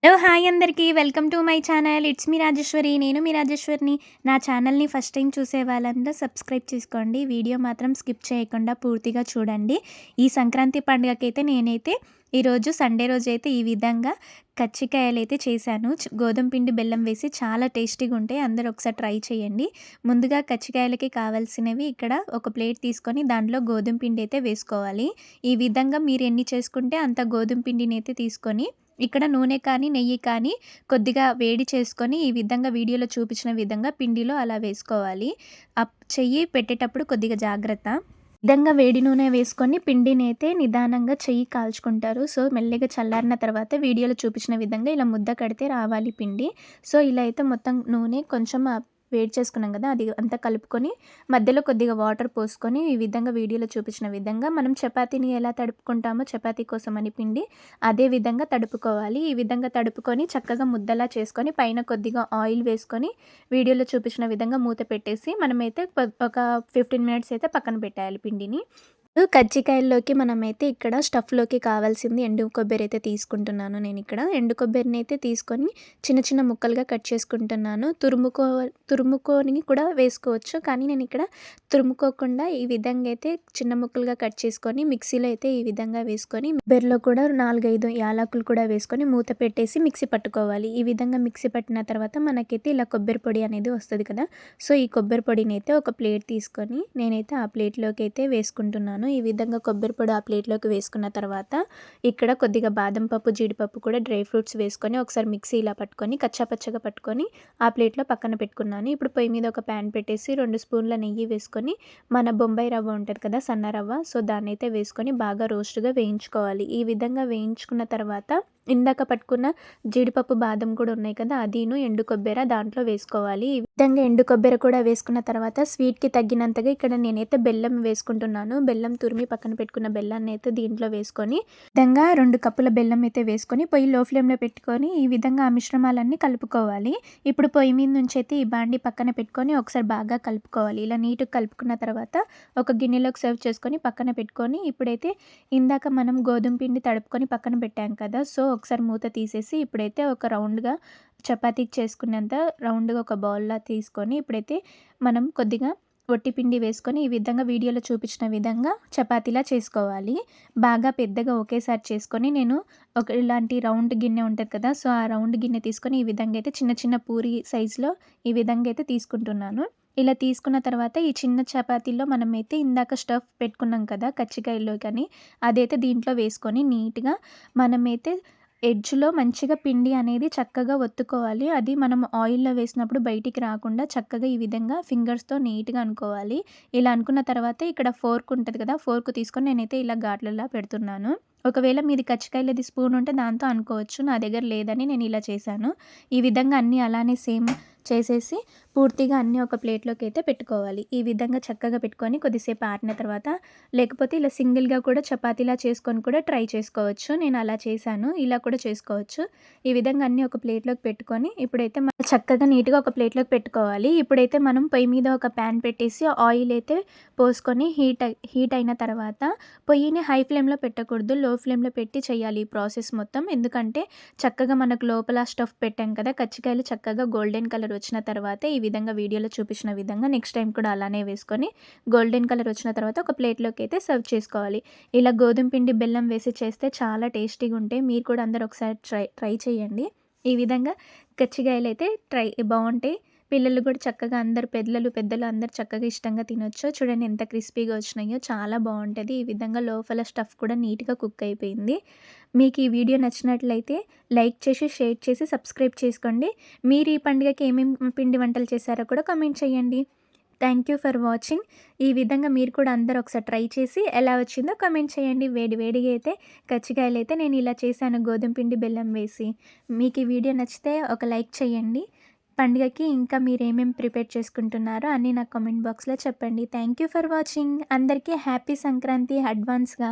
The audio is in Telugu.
హలో! హాయ్ అందరికీ. Welcome to my channel. It's me Rajeshwari. నేను మీ రాజేశ్వరిని. నా ఛానల్‌ని ఫస్ట్ టైం చూసే వాళ్ళందరూ సబ్స్క్రైబ్ చేసుకోండి. వీడియో మాత్రం స్కిప్ చేయకుండా పూర్తిగా చూడండి. ఈ సంక్రాంతి పండుగకైతే నేనైతే ఈరోజు సండే రోజైతే ఈ విధంగా కజ్జికాయలైతే చేశాను. గోధుమ పిండి, బెల్లం వేసి చాలా టేస్టీగా ఉంటాయి. అందరూ ఒకసారి ట్రై చేయండి. ముందుగా కజ్జికాయలకి కావాల్సినవి ఇక్కడ ఒక ప్లేట్ తీసుకొని దాంట్లో గోధుమ పిండి అయితే వేసుకోవాలి. ఈ విధంగా మీరు ఎన్ని చేసుకుంటే అంత గోధుమ పిండినైతే తీసుకొని ఇక్కడ నూనె కానీ, నెయ్యి కానీ కొద్దిగా వేడి చేసుకొని ఈ విధంగా వీడియోలో చూపించిన విధంగా పిండిలో అలా వేసుకోవాలి. చెయ్యి పెట్టేటప్పుడు కొద్దిగా జాగ్రత్త. ఈ విధంగా వేడి నూనె వేసుకొని పిండినైతే నిదానంగా చెయ్యి కాల్చుకుంటారు. సో, మెల్లిగా చల్లారిన తర్వాత వీడియోలో చూపించిన విధంగా ఇలా ముద్ద కడితే రావాలి పిండి. సో, ఇలా అయితే మొత్తం నూనె కొంచెం వేడి చేసుకున్నాం కదా! అది అంతా కలుపుకొని మధ్యలో కొద్దిగా వాటర్ పోసుకొని ఈ విధంగా వీడియోలో చూపించిన విధంగా మనం చపాతీని ఎలా తడుపుకుంటామో చపాతీ కోసమని పిండి అదే విధంగా తడుపుకోవాలి. ఈ విధంగా తడుపుకొని చక్కగా ముద్దలా చేసుకొని పైన కొద్దిగా ఆయిల్ వేసుకొని వీడియోలో చూపించిన విధంగా మూత పెట్టేసి మనమైతే ఒక 15 మినిట్స్ అయితే పక్కన పెట్టేయాలి పిండిని. కజ్జికాయల్లోకి మనమైతే ఇక్కడ స్టఫ్‌లోకి కావాల్సింది ఎండు కొబ్బరి అయితే తీసుకుంటున్నాను నేనిక్కడ. ఎండు కొబ్బరినైతే తీసుకొని చిన్న చిన్న ముక్కలుగా కట్ చేసుకుంటున్నాను. తురుముకొని కూడా వేసుకోవచ్చు. కానీ నేనిక్కడ తురుముకోకుండా ఈ విధంగా అయితే చిన్న ముక్కలుగా కట్ చేసుకొని మిక్సీలో అయితే ఈ విధంగా వేసుకొని కొబ్బరిలో కూడా 4, 5 యాలకులు కూడా వేసుకొని మూత పెట్టేసి మిక్సీ పట్టుకోవాలి. ఈ విధంగా మిక్సీ పట్టిన తర్వాత మనకైతే ఇలా కొబ్బరి పొడి అనేది వస్తది కదా! సో, ఈ కొబ్బరి పొడినైతే ఒక ప్లేట్ తీసుకొని నేనైతే ఆ ప్లేట్‌లోకి అయితే వేసుకుంటున్నాను. ఈ విధంగా కొబ్బరి పొడి ఆ ప్లేట్‌లోకి వేసుకున్న తర్వాత ఇక్కడ కొద్దిగా బాదం పప్పు, జీడిపప్పు కూడా డ్రై ఫ్రూట్స్ వేసుకొని ఒకసారి మిక్సీ ఇలా పట్టుకొని కచ్చాపచ్చగా పట్టుకొని ఆ ప్లేట్‌లో పక్కన పెట్టుకున్నాను. ఇప్పుడు పొయ్యి మీద ఒక ప్యాన్ పెట్టేసి 2 స్పూన్ల నెయ్యి వేసుకొని మన బొంబాయి రవ్వ ఉంటది కదా! సన్న రవ్వ. సో, దాన్నైతే వేసుకొని బాగా రోస్ట్‌గా వేయించుకోవాలి. ఈ విధంగా వేయించుకున్న తర్వాత ఇందాక పట్టుకున్న జీడిపప్పు, బాదం కూడా ఉన్నాయి కదా! అదీను ఎండు కొబ్బెర దాంట్లో వేసుకోవాలి. ఈ విధంగా ఎండు కొబ్బెర కూడా వేసుకున్న తర్వాత స్వీట్‌కి తగ్గినంతగా ఇక్కడ నేనైతే బెల్లం వేసుకుంటున్నాను. బెల్లం తురిమి పక్కన పెట్టుకున్న బెల్లాన్ని అయితే దీంట్లో వేసుకొని ఈ విధంగా 2 కప్పుల బెల్లం అయితే వేసుకొని పొయ్యి లో ఫ్లేమ్‌లో పెట్టుకొని ఈ విధంగా ఆ మిశ్రమాలన్నీ కలుపుకోవాలి. ఇప్పుడు పొయ్యి మీద నుంచి అయితే ఈ బాండీ పక్కన పెట్టుకొని ఒకసారి బాగా కలుపుకోవాలి. ఇలా నీట్‌గా కలుపుకున్న తర్వాత ఒక గిన్నెలోకి సర్వ్ చేసుకొని పక్కన పెట్టుకొని ఇప్పుడైతే ఇందాక మనం గోధుమ పిండి తడుపుకొని పక్కన పెట్టాం కదా! సో, ఒకసారి మూత తీసేసి ఇప్పుడైతే ఒక రౌండ్‌గా చపాతీకి చేసుకునేంత రౌండ్‌గా ఒక బౌల్‌లా తీసుకొని ఇప్పుడైతే మనం కొద్దిగా వట్టి పిండి వేసుకొని ఈ విధంగా వీడియోలో చూపించిన విధంగా చపాతీలా చేసుకోవాలి. బాగా పెద్దగా ఒకేసారి చేసుకొని నేను ఇలాంటి రౌండ్ గిన్నె ఉంటది కదా! సో, ఆ రౌండ్ గిన్నె తీసుకొని ఈ విధంగా అయితే చిన్న చిన్న పూరి సైజులో ఈ విధంగా అయితే తీసుకుంటున్నాను. ఇలా తీసుకున్న తర్వాత ఈ చిన్న చపాతీలో మనమైతే ఇందాక స్టఫ్ పెట్టుకున్నాం కదా! కజ్జికాయల్లోకని అదైతే దీంట్లో వేసుకొని నీట్‌గా మనమైతే ఎడ్జ్‌లో మంచిగా పిండి అనేది చక్కగా ఒత్తుకోవాలి. అది మనం ఆయిల్‌లో వేసినప్పుడు బయటికి రాకుండా చక్కగా ఈ విధంగా ఫింగర్స్‌తో నీట్‌గా అనుకోవాలి. ఇలా అనుకున్న తర్వాత ఇక్కడ ఫోర్క్ ఉంటది కదా! ఫోర్క్ తీసుకొని నేనైతే ఇలా ఘాట్లలా పెడుతున్నాను. ఒకవేళ మీది కజ్జికాయలది స్పూన్ ఉంటే దాంతో అనుకోవచ్చు. నా దగ్గర లేదని నేను ఇలా చేశాను. ఈ విధంగా అన్నీ అలానే సేమ్ చేసేసి పూర్తిగా అన్నీ ఒక ప్లేట్‌లోకి అయితే పెట్టుకోవాలి. ఈ విధంగా చక్కగా పెట్టుకొని కొద్దిసేపు ఆరిన తర్వాత లేకపోతే ఇలా సింగిల్‌గా కూడా చపాతీలా చేసుకొని కూడా ట్రై చేసుకోవచ్చు. నేను అలా చేశాను. ఇలా కూడా చేసుకోవచ్చు. ఈ విధంగా అన్నీ ఒక ప్లేట్‌లోకి పెట్టుకొని ఇప్పుడైతే మనం చక్కగా నీట్‌గా ఒక ప్లేట్‌లోకి పెట్టుకోవాలి. ఇప్పుడైతే మనం పొయ్యి మీద ఒక ప్యాన్ పెట్టేసి ఆయిల్ అయితే పోసుకొని హీట్ అయిన తర్వాత పొయ్యిని హై ఫ్లేమ్‌లో పెట్టకూడదు. లో ఫ్లేమ్‌లో పెట్టి చేయాలి ఈ ప్రాసెస్ మొత్తం. ఎందుకంటే చక్కగా మనకు లోపల స్టఫ్ పెట్టాం కదా! కజ్జికాయలు చక్కగా గోల్డెన్ కలర్ వచ్చిన తర్వాత ఈ విధంగా వీడియోలో చూపించిన విధంగా నెక్స్ట్ టైం కూడా అలానే వేసుకొని గోల్డెన్ కలర్ వచ్చిన తర్వాత ఒక ప్లేట్‌లోకి అయితే సర్వ్ చేసుకోవాలి. ఇలా గోధుమ పిండి, బెల్లం వేసి చేస్తే చాలా టేస్టీగా ఉంటాయి. మీరు కూడా అందరూ ఒకసారి ట్రై చేయండి. ఈ విధంగా కజ్జికాయలైతే బావుంటాయి. పిల్లలు కూడా చక్కగా అందరూ పెద్దలు అందరూ చక్కగా ఇష్టంగా తినొచ్చు. చూడండి ఎంత క్రిస్పీగా వచ్చినాయో చాలా బావుంటది. ఈ విధంగా లోపల స్టఫ్ కూడా నీట్‌గా కుక్ అయిపోయింది. మీకు ఈ వీడియో నచ్చినట్లయితే లైక్ చేసి, షేర్ చేసి, సబ్స్క్రైబ్ చేసుకోండి. మీరు ఈ పండుగకి ఏమేమి పిండి వంటలు చేశారో కూడా కామెంట్ చేయండి. Thank you for watching. ఈ విధంగా మీరు కూడా అందరూ ఒకసారి ట్రై చేసి ఎలా వచ్చిందో కామెంట్ చేయండి. వేడి వేడిగా అయితే కజ్జికాయలైతే నేను ఇలా చేశాను గోధుమ పిండి, బెల్లం వేసి. మీకు ఈ వీడియో నచ్చితే ఒక లైక్ చేయండి. పండుగకి ఇంకా మీరేమేమి ప్రిపేర్ చేసుకుంటున్నారో అన్నీ నాకు కామెంట్ బాక్స్‌లో చెప్పండి. Thank you for watching. అందరికీ హ్యాపీ సంక్రాంతి అడ్వాన్స్‌గా.